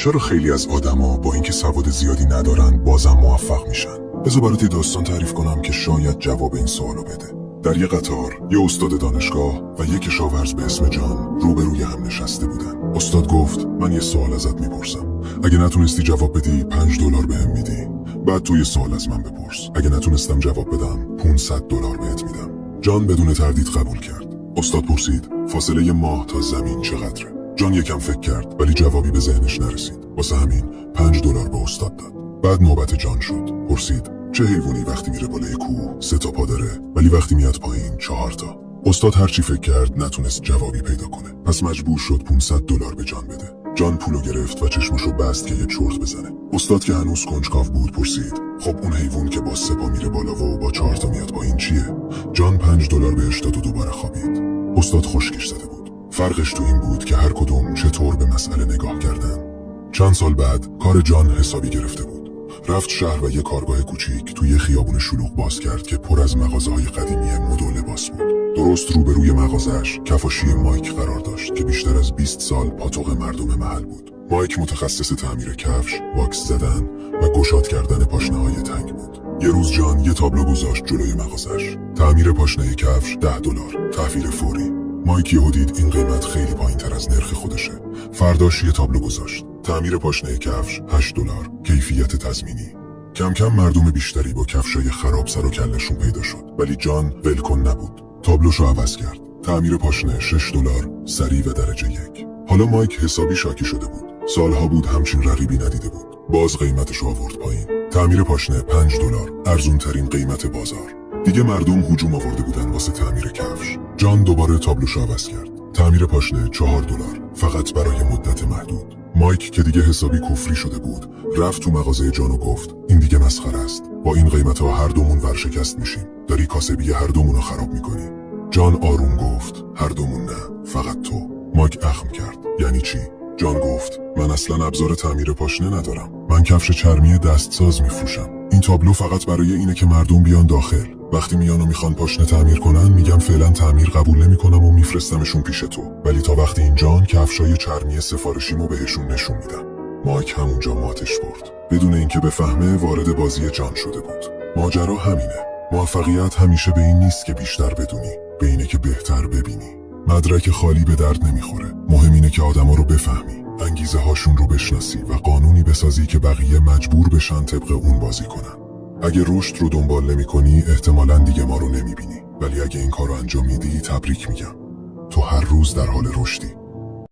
چرا خیلی از آدما با اینکه سواد زیادی ندارن بازم موفق میشن؟ بذار برات داستان تعریف کنم که شاید جواب این سوالو بده. در یه قطار یه استاد دانشگاه و یه کشاورز به اسم جان روبروی هم نشسته بودن. استاد گفت من یه سوال ازت میپرسم، اگه نتونستی جواب بدی $5 بهم میدی. بعد تو یه سوال از من بپرس، اگه نتونستم جواب بدم $500 بهت میدم. جان بدون تردید قبول کرد. استاد پرسید فاصله ماه تا زمین چقدره؟ جان یکم فکر کرد ولی جوابی به ذهنش نرسید. واسه همین $5 به استاد داد. بعد نوبت جان شد. پرسید چه حیوانی وقتی میره بالای کوه 3 تا پا داره ولی وقتی میاد پایین 4 تا؟ استاد هرچی فکر کرد نتونست جوابی پیدا کنه. پس مجبور شد $500 به جان بده. جان پولو گرفت و چشمشو بست که یه چرت بزنه. استاد که هنوز کنجکاو بود پرسید خب اون حیوان که با 3 پا میره بالا و با 4 تا میاد پایین چیه؟ جان $5 بهش داد و دوباره خوابید. استاد خشکش زده بود. فرقش تو این بود که هر کدوم چطور به مسئله نگاه کردن. چند سال بعد کار جان حسابی گرفته بود. رفت شهر و یه کارگاه کوچیک توی خیابون شلوغ باز کرد که پر از مغازه‌های قدیمی مد و لباس بود. درست روبروی مغازه‌اش کفاشی مایک قرار داشت که بیشتر از 20 سال پاتوق مردم محل بود. مایک متخصص تعمیر کفش، واکس زدن و گشاد کردن پاشنه‌های تنگ بود. یه روز جان یه تابلو گذاشت جلوی مغازه‌اش. تعمیر پاشنه کفش $10، تحویل فوری. مایک یهو دید این قیمت خیلی پایین‌تر از نرخ خودشه. فرداش یه تابلو گذاشت. تعمیر پاشنه کفش $8، کیفیت تضمینی. کم کم مردم بیشتری با کفشای خراب سر و کلشون پیدا شد، ولی جان ولکن نبود. تابلوشو عوض کرد. تعمیر پاشنه $6، سریع و درجه 1. حالا مایک حسابی شاکی شده بود. سالها بود همچین رقیبی ندیده بود. باز قیمتشو آورد پایین. تعمیر پاشنه $5، ارزون ترین قیمت بازار. دیگه مردم هجوم آورده بودن واسه تعمیر کفش. جان دوباره تابلوشو عوض کرد. تعمیر پاشنه $4، فقط برای مدت محدود. مایک که دیگه حسابی کفری شده بود رفت تو مغازه جان و گفت این دیگه مسخره است. با این قیمت‌ها هر دومون ورشکست میشیم. داری کاسبی هر دومونو خراب میکنی. جان آروم گفت هر دومون نه، فقط تو. مایک اخم کرد. یعنی چی؟ جان گفت من اصلا ابزار تعمیر پاشنه ندارم. من کفش چرمی دستساز میفروشم. این تابلو فقط برای اینه که مردم بیان داخل. وقتی میان و میخوان پاشنه تعمیر کنن میگم فعلا تعمیر قبول نمیکنم و میفرستمشون پیش تو. ولی تا وقتی این جان کفشای چرمی سفارشیمو بهشون نشون میدم. مایک همونجا ماتش برد. بدون اینکه بفهمه وارد بازی جان شده بود. ماجرا همینه. موفقیت همیشه به این نیست که بیشتر بدونی، به اینه که بهتر ببینی. مدرک خالی به درد نمیخوره. مهم اینه که آدما رو بفهمی، انگیزه هاشون رو بشناسی و قانونی بسازی که بقیه مجبور بشن طبق اون بازی کنن. اگه رشد رو دنبال نمی‌کنی احتمالاً دیگه ما رو نمیبینی، ولی اگه این کار رو انجام میدی تبریک میگم. تو هر روز در حال رشدی.